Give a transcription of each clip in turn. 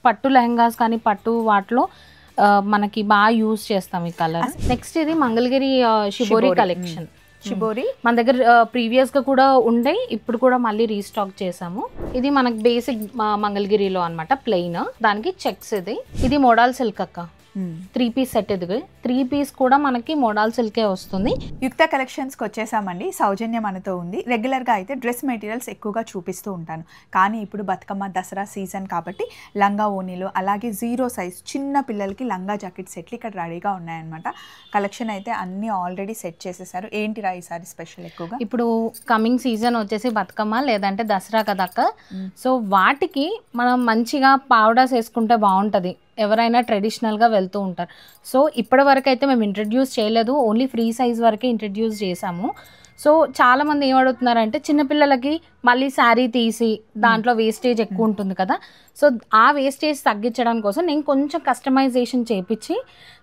పట్టు లెహంగాస్ కానీ పట్టు వాటిలో మనకి బాగా యూజ్ చేస్తాం ఈ కలర్. నెక్స్ట్ ఇది మంగళగిరి షిబోరి కలెక్షన్. షిబోరి మన దగ్గర ప్రీవియస్ గా కూడా ఉండే, ఇప్పుడు కూడా మళ్ళీ రీస్టాక్ చేసాము. ఇది మనకి బేసిక్ మంగళగిరిలో అన్నమాట, ప్లెయిన్, దానికి చెక్స్. ఇది మోడల్ సిల్క్ అక్క, 3 పీస్ సెట్. ఇది 3 పీస్ కూడా మనకి మోడల్ సిల్కే వస్తుంది. యుక్త కలెక్షన్స్కి వచ్చేసామండి. సౌజన్య మనతో ఉంది. రెగ్యులర్గా అయితే డ్రెస్ మెటీరియల్స్ ఎక్కువగా చూపిస్తూ ఉంటాను, కానీ ఇప్పుడు బతుకమ్మ దసరా సీజన్ కాబట్టి లంగా ఓనీలు, అలాగే 0 సైజ్ చిన్న పిల్లలకి లంగా జాకెట్ సెట్లు ఇక్కడ రెడీగా ఉన్నాయన్నమాట. కలెక్షన్ అయితే అన్నీ ఆల్రెడీ సెట్ చేసేసారు. ఏంటిరా ఈసారి స్పెషల్ ఎక్కువగా? ఇప్పుడు కమింగ్ సీజన్ వచ్చేసి బతుకమ్మ లేదంటే దసరా కదక్క. సో వాటికి మనం మంచిగా పౌడర్స్ వేసుకుంటే బాగుంటుంది. ఎవరైనా ట్రెడిషనల్గా వెళ్తూ ఉంటారు. సో ఇప్పటి వరకు అయితే మేము ఇంట్రడ్యూస్ చేయలేదు, ఓన్లీ ఫ్రీ సైజ్ వరకే ఇంట్రడ్యూస్ చేసాము. సో చాలామంది ఏమడుగుతున్నారంటే చిన్నపిల్లలకి మళ్ళీ శారీ తీసి దాంట్లో వేస్టేజ్ ఎక్కువ ఉంటుంది కదా, సో ఆ వేస్టేజ్ తగ్గించడం కోసం నేను కొంచెం కస్టమైజేషన్ చేపించి,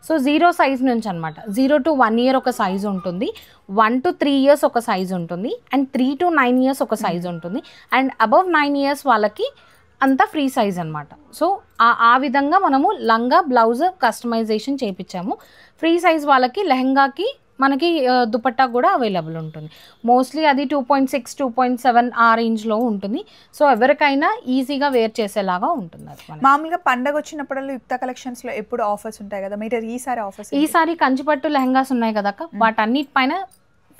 సో 0 సైజ్ నుంచి అనమాట, 0 to 1 year ఒక సైజ్ ఉంటుంది, 1 to 3 years ఒక సైజ్ ఉంటుంది, అండ్ 3 to 9 years ఒక సైజ్ ఉంటుంది, అండ్ అబవ్ 9 years వాళ్ళకి అంతా ఫ్రీ సైజ్ అనమాట. సో ఆ విధంగా మనము లంగా బ్లౌజ్ కస్టమైజేషన్ చేయించాము. ఫ్రీ సైజ్ వాళ్ళకి లెహంగాకి మనకి దుపట్టా కూడా అవైలబుల్ ఉంటుంది. మోస్ట్లీ అది 2.6, 2.7 ఆ రేంజ్లో ఉంటుంది. సో ఎవరికైనా ఈజీగా వేర్ చేసేలాగా ఉంటుంది. అది మామూలుగా పండగ వచ్చినప్పుడల్లా యుక్త కలెక్షన్స్లో ఎప్పుడు ఆఫర్స్ ఉంటాయి కదా, మీరు ఈసారి ఆఫర్స్? ఈసారి కంచిపట్టు లెహంగాస్ ఉన్నాయి కదా, వాటన్నిటిపైన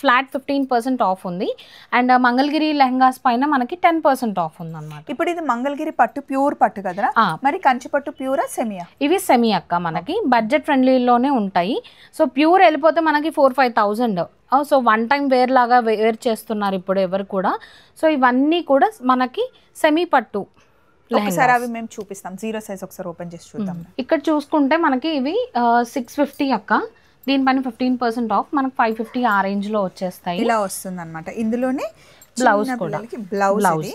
ఫ్లాట్ 15% ఆఫ్ ఉంది, అండ్ మంగళగిరి లెహంగాస్ పైన మనకి 10% ఆఫ్ ఉంది అన్నమాట. ఇప్పుడు ఇది మంగళగిరి పట్టు ప్యూర్ పట్టు కదా, మరి కంచి పట్టు ప్యూరా సెమియా? ఇవి సెమీ అక్క, మనకి బడ్జెట్ ఫ్రెండ్లీలోనే ఉంటాయి. సో ప్యూర్ వెళ్ళిపోతే మనకి 4-5,000. సో 1 time వేర్ లాగా వేర్ చేస్తున్నారు ఇప్పుడు ఎవరు కూడా. సో ఇవన్నీ కూడా మనకి సెమీ పట్టు. ఒకసారి అవి మేము చూపిస్తాం, 0 సైజ్ ఒకసారి ఓపెన్ చేసి చూద్దాం. ఇక్కడ చూసుకుంటే మనకి ఇవి 650 అక్క, దీనిపైన 15% ఆఫ్, మనకు 550 ఆ రేంజ్ లో వచ్చేస్తాయి. ఇలా వస్తుంది అనమాట. ఇందులోనే బ్లౌజ్ కూడా, బ్లౌజ్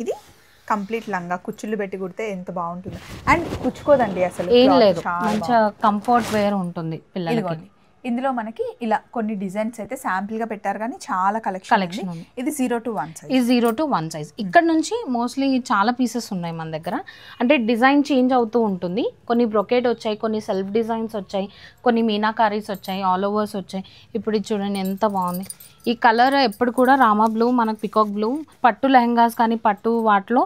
ఇది కంప్లీట్ లంగా కుచ్చులు పెట్టి కుడితే ఎంత బాగుంటుంది. అండ్ కుచ్చుకోదండి అసలు, ఏం లేదు, మంచిగా కంఫర్ట్ వేర్ ఉంటుంది పిల్లలకి. ఇందులో మనకి ఇలా కొన్ని డిజైన్స్ అయితే శాంపుల్ గా పెట్టారు, కానీ చాలా కలెక్షన్ ఉంది. ఇది 0 to 1 సైజ్. ఇది 0 to 1 సైజ్. ఇక్కడ నుంచి మోస్ట్లీ చాలా పీసెస్ ఉన్నాయి మన దగ్గర. అంటే డిజైన్ చేంజ్ అవుతూ ఉంటుంది. కొన్ని బ్రొకేట్ వచ్చాయి, కొన్ని సెల్ఫ్ డిజైన్స్ వచ్చాయి, కొన్ని మీనాకారీస్ వచ్చాయి, ఆల్ ఓవర్స్ వచ్చాయి. ఇప్పుడు ఇది చూడండి ఎంత బాగుంది. ఈ కలర్ ఎప్పుడు కూడా రామా బ్లూ, మనకు పికాక్ బ్లూ, పట్టు లెహంగాస్ కానీ పట్టు వాటిలో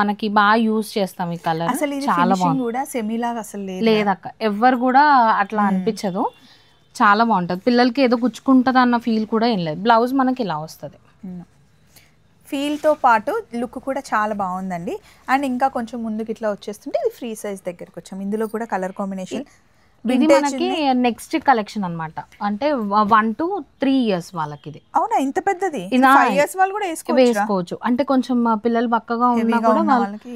మనకి బాగా యూజ్ చేస్తాం ఈ కలర్. చాలా బాగుంది. లేదక్క, ఎవరు కూడా అట్లా అనిపించదు, చాలా బాగుంటుంది. పిల్లలకి ఏదో గుచ్చుకుంటుంది అన్న ఫీల్ కూడా ఏం లేదు. బ్లౌజ్ మనకి ఇలా వస్తుంది. ఫీల్తో పాటు లుక్ కూడా చాలా బాగుందండి. అండ్ ఇంకా కొంచెం ముందుకు ఇట్లా వచ్చేస్తుంటే ఇది ఫ్రీ సైజ్ దగ్గరకు వచ్చాం. ఇందులో కూడా కలర్ కాంబినేషన్. ఇది మనకి నెక్స్ట్ కలెక్షన్ అన్నమాట, అంటే 1 to 3 years వాళ్ళకి. ఇది అవునా, ఇంత పెద్దది? 5 years వాళ్ళు కూడా వేసుకోవచ్చు. అంటే కొంచెం పిల్లలు బక్కగా ఉన్నా కూడా వాళ్ళకి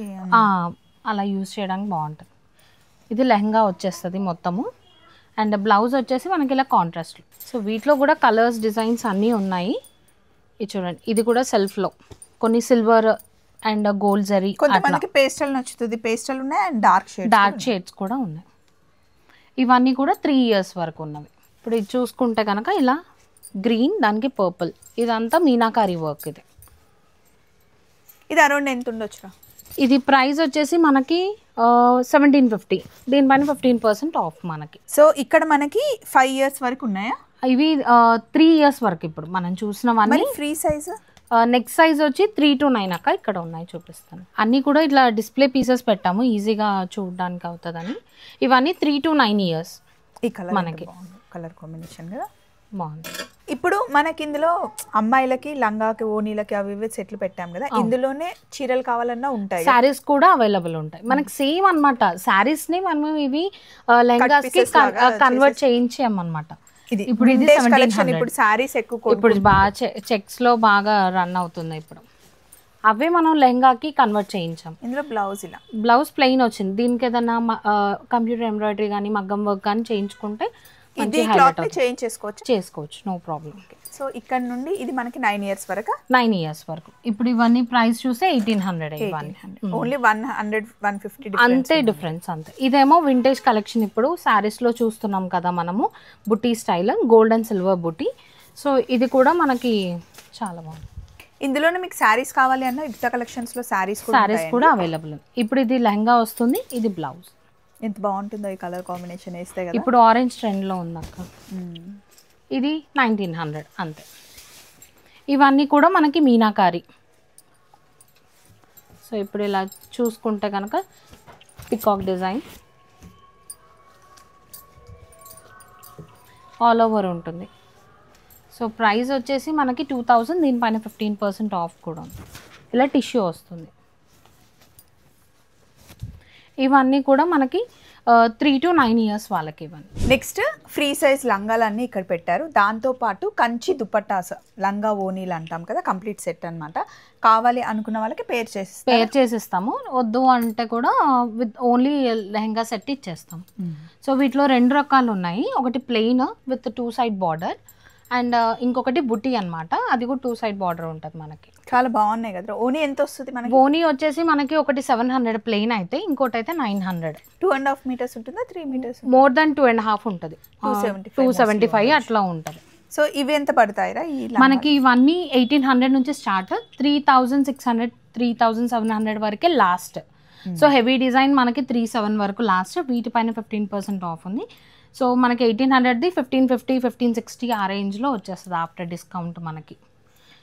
అలా యూజ్ చేయడానికి బాగుంటుంది. ఇది లెహంగా వచ్చేస్తుంది మొత్తము, అండ్ బ్లౌజ్ వచ్చేసి మనకి ఇలా కాంట్రాస్ట్. సో వీటిలో కూడా కలర్స్ డిజైన్స్ అన్నీ ఉన్నాయి. ఇది చూడండి, ఇది కూడా సెల్ఫ్లో కొన్ని సిల్వర్ అండ్ గోల్డ్ జరీ. కొంతమందికి పేస్టల్ నచ్చుతుంది, పేస్టల్ ఉన్నాయి, అండ్ డార్క్ షేడ్స్ కూడా ఉన్నాయి. ఇవన్నీ కూడా 3 years వరకు ఉన్నవి. ఇప్పుడు ఇది చూసుకుంటే కనుక ఇలా గ్రీన్, దానికి పర్పుల్, ఇదంతా మీనాకారీ వర్క్. ఇది అరౌండ్ ఎంత ఉండొచ్చురా? ఇది ప్రైస్ వచ్చేసి మనకి 1750, దీనిపైన 15% ఆఫ్ మనకి. సో ఇక్కడ మనకి 5 years వరకు ఉన్నాయా? ఇవి 3 years వరకు ఇప్పుడు మనం చూసినవన్నీ. ఫ్రీ సైజ్ నెక్స్ట్ సైజ్ వచ్చి 3 to 9 అక్క, ఇక్కడ ఉన్నాయి చూపిస్తాను. అన్నీ కూడా ఇట్లా డిస్ప్లే పీసెస్ పెట్టాము, ఈజీగా చూడడానికి అవుతుందని. ఇవన్నీ 3 to 9 years. ఈ కలర్ మనకి కలర్ కాంబినేషన్ కదా బాగుంది. ఇప్పుడు మనకి ఇందులో అమ్మాయిలకి లంగాకి ఓనీలకి అవి ఇవి సెట్లు పెట్టాం కదా, ఇందులోనే చీరలు కావాలన్నా ఉంటాయి, శారీస్ కూడా అవైలబుల్ ఉంటాయి మనకి. సేమ్ అనమాట, శారీస్ ని మనం ఇవి లెహంగాస్ కి కన్వర్ట్ చేయించామన్నమాట. ఇప్పుడు ఇది 1700. ఇప్పుడు సారీస్ ఎక్కువ, ఇప్పుడు బాగా చెక్స్ లో బాగా రన్ అవుతుంది. ఇప్పుడు అవే మనం లెహంగాకి కన్వర్ట్ చేయించాం. ఇందులో బ్లౌజ్ ఇలా, బ్లౌజ్ ప్లెయిన్ వచ్చింది. దీనికి ఏదైనా కంప్యూటర్ ఎంబ్రాయిడరీ కానీ మగ్గం వర్క్ కానీ చేయించుకుంటే చేసుకోవచ్చు, నో ప్రాబ్లం. సో ఇక్కడ నుండి ఇది మనకి 9 years వరకు. 9 years వరకు. ఇప్పుడు ఇవన్నీ ప్రైస్ చూస్తే 1800. ఓన్లీ 100-150 అంతే డిఫరెన్స్, అంతే. ఇదేమో వింటేజ్ కలెక్షన్. ఇప్పుడు శారీస్ లో చూస్తున్నాం కదా మనము, బుటీ style, gold and silver buti. So ఇది కూడా మనకి చాలా బాగుంది. ఇందులోనే మీకు శారీస్ కావాలి అన్న ఇక్తా కలెక్షన్స్ లో శారీస్ కూడా అవైలబుల్. ఇప్పుడు ఇది లెహంగా వస్తుంది, ఇది బ్లౌజ్. ఎంత బాగుంటుందో ఈ కలర్ కాంబినేషన్ వేస్తే కదా. ఇప్పుడు ఆరెంజ్ ట్రెండ్ లో ఉంది అక్క. ఇది 1900 అంతే. ఇవన్నీ కూడా మనకి మీనాకారి. సో ఇప్పుడు ఇలా చూసుకుంటే కనుక పికాక్ డిజైన్ ఆల్ ఓవర్ ఉంటుంది. సో ప్రైస్ వచ్చేసి మనకి 2000, దీనిపైన 15% ఆఫ్ కూడా ఉంది. ఇలా టిష్యూ వస్తుంది. ఇవన్నీ కూడా మనకి 3 to 9 years వాళ్ళకి ఇవ్వండి. నెక్స్ట్ ఫ్రీ సైజ్ లంగాలన్నీ ఇక్కడ పెట్టారు. దాంతోపాటు కంచి దుపట్టాస్, లంగా ఓనీలు అంటాం కదా, కంప్లీట్ సెట్ అనమాట. కావాలి అనుకున్న వాళ్ళకి పేర్ చేసిస్తాము. వద్దు అంటే కూడా విత్ ఓన్లీ లెహంగా సెట్ ఇచ్చేస్తాం. సో వీటిలో 2 రకాలు ఉన్నాయి. ఒకటి plain with 2 side border and ఇంకొకటి బుట్టి అనమాట. అది కూడా 2 side బార్డర్ ఉంటుంది మనకి. చాలా బాగున్నాయి కదా. ఓనీ ఎంత వస్తుంది మనకి? ఓనీ వచ్చేసి మనకి ఒకటి 700 ప్లెయిన్ అయితే, ఇంకోటి అయితే 900. 2.5 meters ఉంటుందా, 3 meters? మోర్ దాన్ 2.5 ఉంటుంది. 275 అట్లా ఉంటుంది. సో ఇవి ఎంత పడతాయిరా? మనకి ఇవన్నీ 1800 నుంచి స్టార్ట్, 3600, 3700 వరకే లాస్ట్. సో హెవీ డిజైన్ మనకి 37 వరకు లాస్ట్. వీటిపైన 15% ఆఫ్ ఉంది. సో మనకి 1800ది 1550, 1560 ఆ రేంజ్లో వచ్చేస్తుంది ఆఫ్టర్ డిస్కౌంట్ మనకి.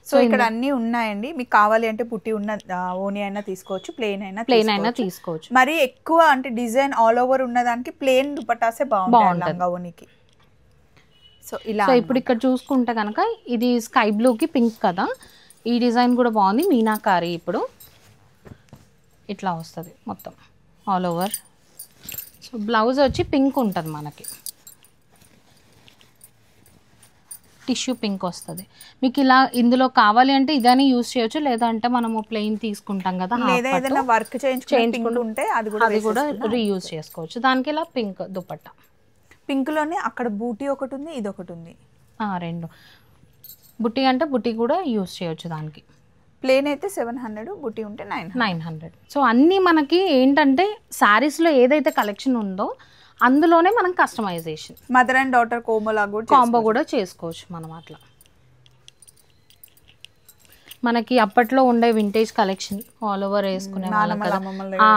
సో ఇక్కడ అన్నీ ఉన్నాయండి. మీకు కావాలి అంటే పుట్టి ఉన్న ఓనీ అయినా తీసుకోవచ్చు, ప్లెయిన్ అయినా తీసుకోవచ్చు. మరి ఎక్కువ అంటే డిజైన్ ఆల్ ఓవర్ ఉన్నదానికి ప్లెయిన్ దుపట్టాసే బాగుంటుంది ఓనీకి. సో ఇలా ఇప్పుడు ఇక్కడ చూసుకుంటే కనుక ఇది స్కై బ్లూకి పింక్ కదా, ఈ డిజైన్ కూడా బాగుంది. మీనాకారి ఇప్పుడు ఇట్లా వస్తుంది మొత్తం ఆల్ ఓవర్. సో బ్లౌజ్ వచ్చి పింక్ ఉంటుంది మనకి, టిష్యూ పింక్ వస్తుంది. మీకు ఇలా ఇందులో కావాలి అంటే ఇదని యూజ్ చేయొచ్చు, లేదంటే మనము ప్లెయిన్ తీసుకుంటాం కదా, వర్క్ చేయించుకుంటే అది కూడా రీయూజ్ చేసుకోవచ్చు. దానికి ఇలా పింక్ దుపట్టా. పింక్ లోనే అక్కడ బూటీ ఒకటి ఉంది, ఇది ఒకటి ఉంది. 2 బుట్టి అంటే బుట్టి కూడా యూజ్ చేయొచ్చు దానికి. ప్లేన్ అయితే 700, బుట్టి ఉంటే 900. సో అన్నీ మనకి ఏంటంటే శారీస్లో ఏదైతే కలెక్షన్ ఉందో అందులోనే మనం customisation, mother and daughter combo కూడా చేసుకోవచ్చు మనం. అట్లా మనకి అప్పట్లో ఉండే వింటేజ్ కలెక్షన్ ఆల్ ఓవర్ వేసుకునే ఆ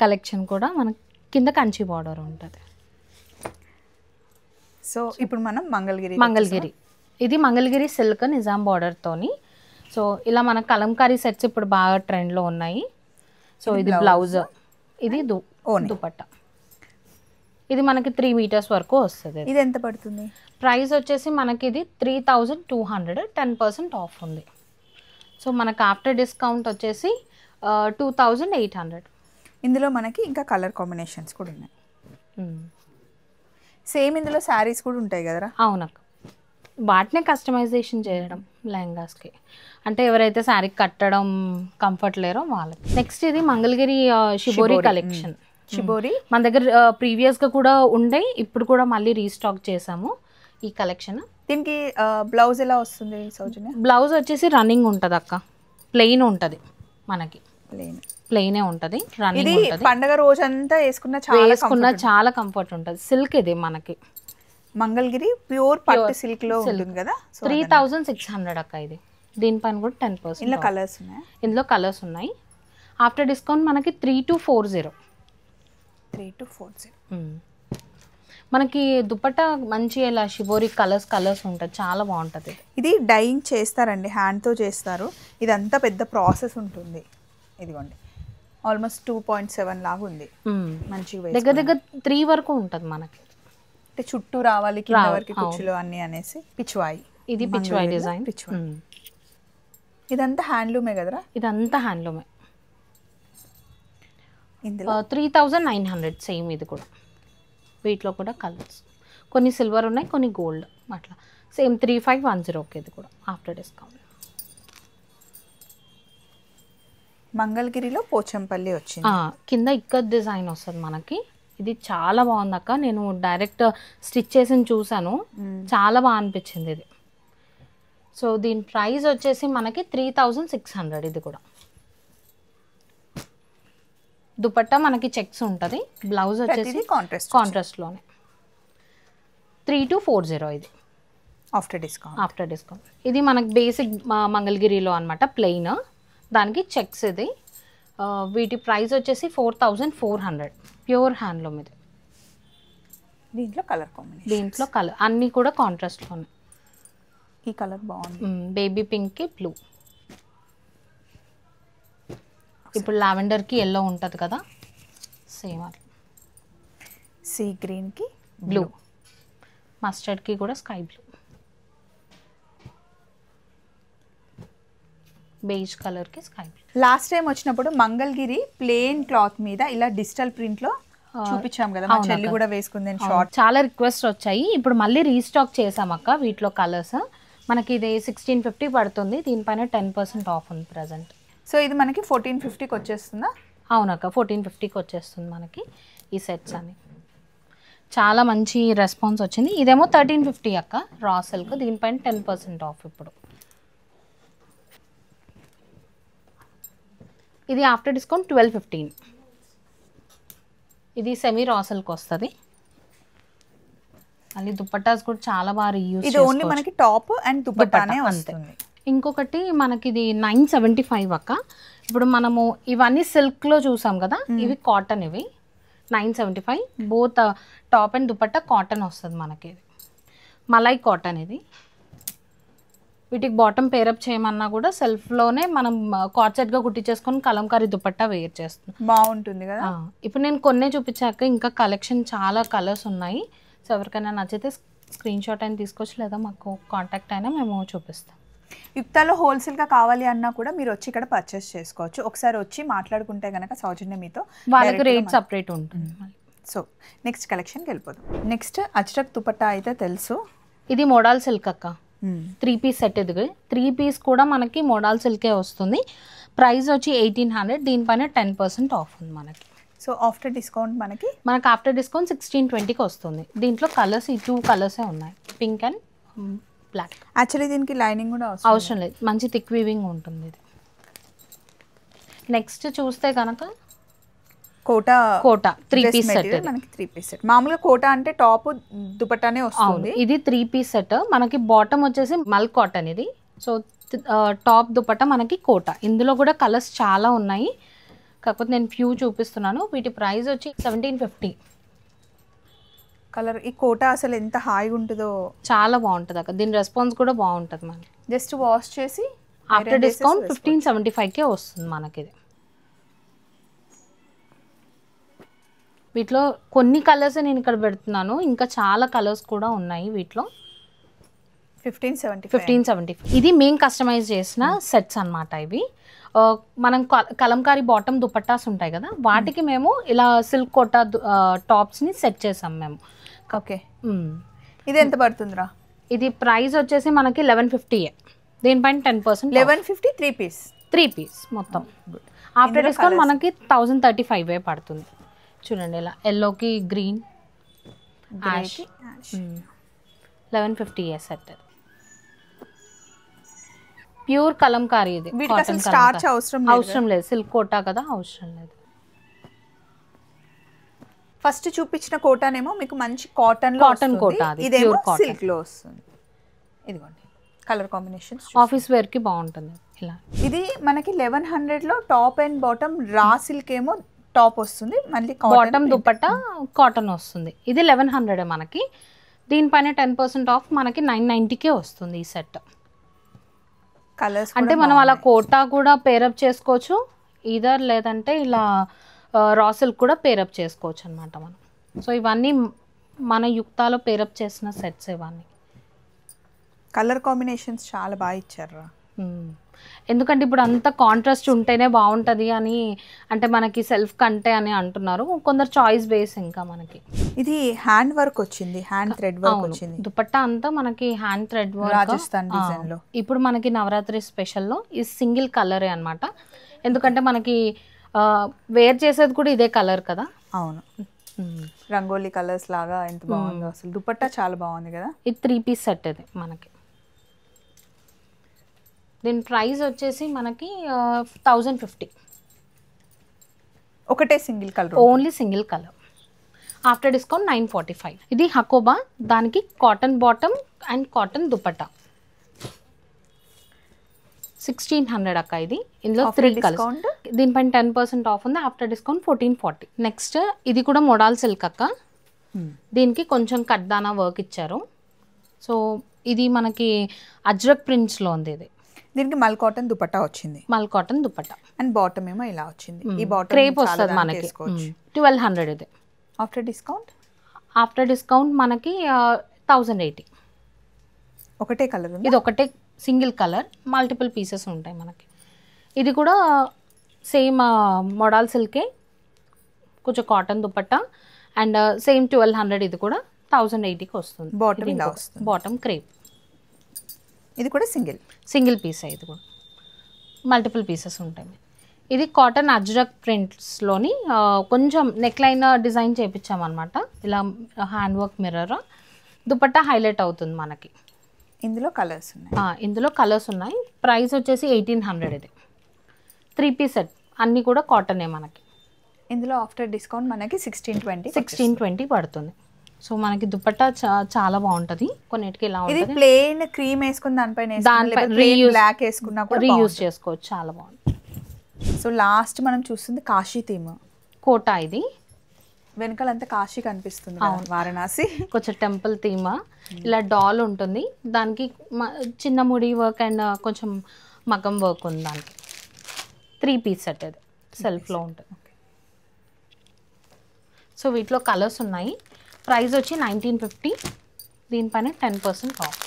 కలెక్షన్ కూడా మనకి కింద కంచి బార్డర్ ఉంటుంది. సో ఇప్పుడు మనం మంగళగిరి ఇది మంగళగిరి సిల్క్ నిజాం బార్డర్తోని. సో ఇలా మన కలంకారీ సెట్స్ ఇప్పుడు బాగా ట్రెండ్లో ఉన్నాయి. సో ఇది బ్లౌజ్, ఇది దుపట్టా. ఇది మనకి 3 meters వరకు వస్తుంది. ఇది ఎంత పడుతుంది? ప్రైస్ వచ్చేసి మనకి ఇది 3200, 10% ఆఫ్ ఉంది. సో మనకి ఆఫ్టర్ డిస్కౌంట్ వచ్చేసి 2800. ఇందులో మనకి ఇంకా కలర్ కాంబినేషన్స్ కూడా ఉన్నాయి. సేమ్ ఇందులో శారీస్ కూడా ఉంటాయి కదరా? అవునక్క, వాటినే కస్టమైజేషన్ చేయడం లెహంగాస్కి. అంటే ఎవరైతే శారీ కట్టడం కంఫర్ట్ లేరో వాళ్ళకి. నెక్స్ట్ ఇది మంగళగిరి షిబోరి కలెక్షన్. షిబోరి మన దగ్గర ప్రీవియస్గా కూడా ఉండే, ఇప్పుడు కూడా మళ్ళీ రీస్టాక్ చేసాము ఈ కలెక్షన్. దీనికి బ్లౌజ్ ఎలా వస్తుంది సౌజన్య? బ్లౌజ్ వచ్చేసి రన్నింగ్ ఉంటుంది అక్క, ప్లెయిన్ ఉంటుంది మనకి. ప్లెయినే ఉంటుంది, రన్నింగ్ ఉంటుంది. పండగ రోజంతా వేసుకున్న చాలా కంఫర్ట్ ఉంటుంది. సిల్క్ ఇది మనకి మంగళగిరి ప్యూర్ పట్టు సిల్క్ లో ఉంటుంది కదా. 3600 అక్క ఇది. దీనిపైన కూడా 10%. ఇందులో కలర్స్ ఉన్నాయి. ఇందులో కలర్స్ ఉన్నాయి. ఆఫ్టర్ డిస్కౌంట్ మనకి 3240. మనకి దుపట్టా మంచి ఇలా షిబోరి కలర్స్ ఉంటుంది, చాలా బాగుంటుంది. ఇది డైయింగ్ చేస్తారండి, హ్యాండ్తో చేస్తారు. ఇదంతా పెద్ద ప్రాసెస్ ఉంటుంది. ఇదిగోండి ఆల్మోస్ట్ 2.7 లాగా ఉంది. మంచిగా దగ్గర 3 వరకు ఉంటుంది మనకి. అంటే చుట్టూ రావాలి కింద వరకు కుచ్చులు అన్ని అనేసి పిచ్వాయి. ఇది పిచ్వాయి డిజైన్. ఇదంతా హ్యాండ్లూమే కదరా? ఇదంతా హ్యాండ్లూమే. ఇందులో 3900 సేమ్. ఇది కూడా వీటిలో కూడా కలర్స్ కొన్ని సిల్వర్ ఉన్నాయి, కొన్ని గోల్డ్, అట్లా సేమ్ 3510. ఇది కూడా ఆఫ్టర్ డిస్కౌంట్. మంగళగిరిలో పోచంపల్లి వచ్చింది. కింద ఇక్కత్ డిజైన్ వస్తుంది మనకి. ఇది చాలా బాగుంది అక్క, నేను డైరెక్ట్ స్టిచ్ చేసి చూసాను, చాలా బాగా అనిపించింది ఇది. సో దీని ప్రైస్ వచ్చేసి మనకి 3600. ఇది కూడా దుపట్టా మనకి చెక్స్ ఉంటుంది. బ్లౌజ్ వచ్చేసి కాంట్రాస్ట్లోనే 3240. ఇది ఆఫ్టర్ డిస్కౌంట్. ఇది మనకి బేసిక్ మంగళగిరిలో అనమాట, ప్లెయిన్, దానికి చెక్స్. ఇది వీటి ప్రైస్ వచ్చేసి 4400, ప్యూర్ హ్యాండ్లూమ్. ఇది దీంట్లో కలర్ కాంబినేషన్, దీంట్లో కలర్ అన్నీ కూడా కాంట్రాస్ట్లోనే. ఈ కలర్ బాగుంది, బేబీ పింక్కి బ్లూ. ఇప్పుడు లావెండర్కి ఎల్లో ఉంటుంది కదా, సేమ్ అట్లా. సీ గ్రీన్కి బ్లూ, మస్టర్డ్కి కూడా స్కై బ్లూ, బేజ్ కలర్కి స్కై బ్లూ. లాస్ట్ టైం వచ్చినప్పుడు మంగళగిరి ప్లెయిన్ క్లాత్ మీద ఇలా డిజిటల్ ప్రింట్లో చూపించాం కదా, మా చెల్లి కూడా వేసుకుంది షార్ట్. చాలా రిక్వెస్ట్ వచ్చాయి, ఇప్పుడు మళ్ళీ రీస్టాక్ చేసామక్క. వీటిలో కలర్స్ మనకి ఇది 1650 పడుతుంది, దీనిపైన 10% ఆఫ్ ఉంది ప్రజెంట్. సో ఇది మనకి 1450కి వచ్చేస్తుందా? అవునక్క, 1450కి వచ్చేస్తుంది మనకి ఈ సెట్స్ అని. చాలా మంచి రెస్పాన్స్ వచ్చింది. ఇదేమో 1350 అక్క, రా సిల్క్, దీనిపైన 10% ఆఫ్ ఇప్పుడు. ఇది ఆఫ్టర్ డిస్కౌంట్ 1215. ఇది సెమీ రా సిల్క్ వస్తుంది. మళ్ళీ దుపట్టాస్ కూడా చాలా బాగా రీయూజ్. ఇది ఓన్లీ మనకి టాప్ అండ్ దుపట్టానే వస్తుంది. ఇంకొకటి మనకి ఇది 975 అక్క. ఇప్పుడు మనము ఇవన్నీ సిల్క్లో చూసాం కదా, ఇవి కాటన్. ఇవి 975, both top and dupatta cotton వస్తుంది మనకి. ఇది మలై కాటన్. ఇది వీటికి బాటమ్ పేరప్ చేయమన్నా కూడా సెల్ఫ్లోనే మనం కార్సెట్గా కుట్టించేసుకొని కలంకారీ దుపట్టా వేర్ చేస్తుంది, బాగుంటుంది కదా. ఇప్పుడు నేను కొన్నే చూపించాక ఇంకా కలెక్షన్ చాలా కలర్స్ ఉన్నాయి. సో ఎవరికైనా నచ్చితే స్క్రీన్ షాట్ అయినా తీసుకోవచ్చు, లేదా మాకు కాంటాక్ట్ అయినా మేము చూపిస్తాం. యుక్తాలో హోల్సేల్గా కావాలి అన్నా కూడా మీరు వచ్చి ఇక్కడ పర్చేస్ చేసుకోవచ్చు. ఒకసారి వచ్చి మాట్లాడుకుంటే కనుక సౌజన్య మీతో వాళ్ళకి రేట్ సపరేట్ ఉంటుంది. సో నెక్స్ట్ కలెక్షన్కి వెళ్ళిపోదాం. నెక్స్ట్ అజ్రక్ దుపట్టా అయితే తెలుసు, ఇది మోడల్ సిల్క్ అక్క, 3 పీస్ సెట్. ఇది 3 పీస్ కూడా మనకి మోడల్ సిల్కే వస్తుంది. ప్రైస్ వచ్చి 1800, దీనిపైన 10% ఆఫ్ ఉంది మనకి. సో ఆఫ్టర్ డిస్కౌంట్ మనకి ఆఫ్టర్ డిస్కౌంట్ 1620కి వస్తుంది. దీంట్లో కలర్స్ ఈ 2 కలర్సే ఉన్నాయి, పింక్ అండ్ బ్లాక్. యాక్చువల్లీ దీనికి లైనింగ్ కూడా అవసరం లేదు, మంచి థిక్ వీవింగ్ ఉంటుంది ఇది. నెక్స్ట్ చూస్తే కనుక కోటా 3 పీస్ సెట్. మనకి 3 పీస్ సెట్. మామూలుగా కోటా అంటే టాప్ దుపట్టానే వస్తుంది. ఇది 3 పీస్ సెట్. మనకి బాటమ్ వచ్చేసి మల్ కాటన్ ఇది. సో టాప్ దుపట్టా మనకి కోటా. ఇందులో కూడా కలర్స్ చాలా ఉన్నాయి, కాకపోతే నేను ఫ్యూ చూపిస్తున్నాను. వీటి ప్రైస్ వచ్చి 1750. కలర్ ఈ కోటా అసలు ఎంత హాయిగా ఉంటుందో, చాలా బాగుంటుంది అక్క. దీని రెస్పాన్స్ కూడా బాగుంటుంది. మనకి జస్ట్ వాష్ చేసి ఆఫ్టర్ డిస్కౌంట్ 1575కే వస్తుంది మనకి. ఇది వీటిలో కొన్ని కలర్స్ నేను ఇక్కడ పెడుతున్నాను, ఇంకా చాలా కలర్స్ కూడా ఉన్నాయి వీటిలో. 1575. ఇది మేము కస్టమైజ్ చేసిన సెట్స్ అన్నమాట. ఇవి మనం కలంకారీ బాటమ్ దుపట్టాస్ ఉంటాయి కదా, వాటికి మేము ఇలా సిల్క్ కోటా టాప్స్ని సెట్ చేసాం మేము. ఓకే, ఇది ఎంత పడుతుందిరా? ఇది ప్రైస్ వచ్చేసి మనకి 1150. దీనిపైన 10%. 1150 3 పీస్ మొత్తం. ఆఫ్టర్ డిస్కౌంట్ మనకి 1035 పడుతుంది. చూడండి, ఇలా ఎల్లోకి green, ash. 1150 set. Pure Kalamkari. ఇది స్టార్చ్ అవసరం లేదు, సిల్క్ కోటా కదా, అవసరం లేదు. ఫస్ట్ చూపించిన కోటానేమో మీకు మంచి కాటన్ కోటా, ఇదేమో సిల్క్ లో వస్తుంది. ఇదిగోండి కలర్ కాంబినేషన్స్, ఆఫీస్ వేర్ కి బాగుంటుంది. ఇలా ఇది మనకి 1100 లో top and bottom raw silk ఏమో టాప్ వస్తుంది, మళ్ళీ బాటమ్ దుపట్టా కాటన్ వస్తుంది. ఇది 1100 మనకి. దీనిపైన 10% ఆఫ్ మనకి 990కే వస్తుంది ఈ సెట్. కలర్స్ అంటే మనం అలా కోటా కూడా పేరప్ చేసుకోవచ్చు, ఈదర్ లేదంటే ఇలా రా సిల్క్ కూడా పేరప్ చేసుకోవచ్చు అనమాట మనం. సో ఇవన్నీ మన యుక్తాలో పేరప్ చేసిన సెట్స్. ఇవన్నీ కలర్ కాంబినేషన్స్ చాలా బాగా ఇచ్చారు. ఎందుకంటే ఇప్పుడు అంత కాంట్రాస్ట్ ఉంటేనే బాగుంటుంది అని, అంటే మనకి సెల్ఫ్ కంటే అని అంటున్నారు కొందరు, చాయిస్ బేస్. ఇంకా మనకి ఇది హ్యాండ్ వర్క్ వచ్చింది, హ్యాండ్ థ్రెడ్ వర్క్ వచ్చింది. దుపట్టా అంతా మనకి hand thread work, Rajasthan design లో. ఇప్పుడు మనకి నవరాత్రి స్పెషల్లో ఈ సింగిల్ కలరే అనమాట. ఎందుకంటే మనకి వేర్ చేసేది కూడా ఇదే కలర్ కదా. అవును, రంగోలీ కలర్స్ లాగా ఎంత బాగుందో అసలు. దుపట్టా చాలా బాగుంది కదా. ఇది 3 పీస్ సెట్. ఇది మనకి దీని ప్రైస్ వచ్చేసి మనకి 1050. ఒకటే single colour, only single colour. After discount 945. ఇది హకోబా, దానికి cotton bottom and cotton dupatta 1600 అక్క. ఇది ఇందులో 3 కలర్స్. దీనిపైన 10% ఆఫ్ ఉంది. After discount 1440. నెక్స్ట్ ఇది కూడా మోడల్ సిల్క్ అక్క. దీనికి కొంచెం కట్దానా వర్క్ ఇచ్చారు. సో ఇది మనకి అజ్రక్ ప్రింట్స్లో ఉంది. ఇది దీనికి మల్ కాటన్ దుపట్టా వచ్చింది. మల్ కాటన్ దుపట్టా అండ్ బాటమ్ ఏమో ఇలా వచ్చింది. ఈ బాటమ్ క్రేప్ వస్తుంది మనకి 1200. ఇది ఆఫ్టర్ డిస్కౌంట్ మనకి 1080. ఒకటే కలర్ ఉంది. ఇది ఒకటే సింగిల్ కలర్, మల్టిపుల్ పీసెస్ ఉంటాయి మనకి. ఇది కూడా సేమ్ మోడల్ సిల్కే, కొంచెం కాటన్ దుపట్టా అండ్ సేమ్ 1200. ఇది కూడా 1080కి వస్తుంది. బాటమ్ ఇలా వస్తుంది. Bottom crepe. ఇది కూడా సింగిల్ పీస్. ఇది కూడా మల్టిపుల్ పీసెస్ ఉంటాయి. ఇది కాటన్ అజ్రక్ ప్రింట్స్లోని కొంచెం నెక్ లైన్ డిజైన్ చేయించామన్నమాట. ఇలా hand work mirror, dupatta highlight అవుతుంది మనకి. ఇందులో కలర్స్ ఉన్నాయి. ప్రైస్ వచ్చేసి 1800. ఇది 3 పీస్ సెట్, అన్నీ కూడా కాటనే మనకి. ఇందులో ఆఫ్టర్ డిస్కౌంట్ మనకి 1620 పడుతుంది. సో మనకి దుపట్టా చాలా బాగుంటుంది. కొన్నిటికి ఇలా ఉంటుంది. ఇది ప్లెయిన్ క్రీమ్ వేసుకుని దానిపైన బ్లాక్ వేసుకున్నా కూడా రీయూజ్ చేసుకోవచ్చు. చాలా బాగుంటుంది. సో లాస్ట్ మనం చూస్తుంది కాశీ థీమ్ కోటా. ఇది వెనకాలంతా కాశీ కనిపిస్తుంది, వారణాసి. కొంచెం టెంపుల్ థీమ్. ఇలా డాల్ ఉంటుంది. దానికి చిన్న ముడి వర్క్ అండ్ కొంచెం మగం వర్క్ ఉంది. దానికి 3 పీస్ సెట్. ఇది సెల్ఫ్లో ఉంటుంది. సో వీటిలో కలర్స్ ఉన్నాయి. ప్రైస్ వచ్చి 1950. దీనిపైన 10% ఆఫ్.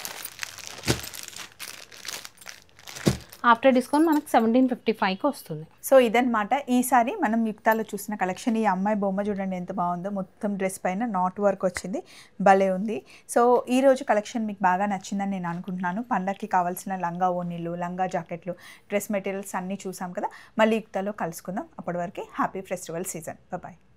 ఆఫ్టర్ డిస్కౌంట్ మనకి 1755కి వస్తుంది. సో ఇదన్నమాట ఈసారి మనం యుక్తాలో చూసిన కలెక్షన్. ఈ అమ్మాయి బొమ్మ చూడండి ఎంత బాగుందో. మొత్తం డ్రెస్ పైన నాట్ వర్క్ వచ్చింది, భలే ఉంది. సో ఈరోజు కలెక్షన్ మీకు బాగా నచ్చిందని నేను అనుకుంటున్నాను. పండగకి కావాల్సిన లంగా ఓణీలు, లంగా జాకెట్లు, డ్రెస్ మెటీరియల్స్ అన్నీ చూసాం కదా. మళ్ళీ యుక్తాలో కలుసుకుందాం. అప్పటి వరకు హ్యాపీ ఫెస్టివల్ సీజన్. బాయ్.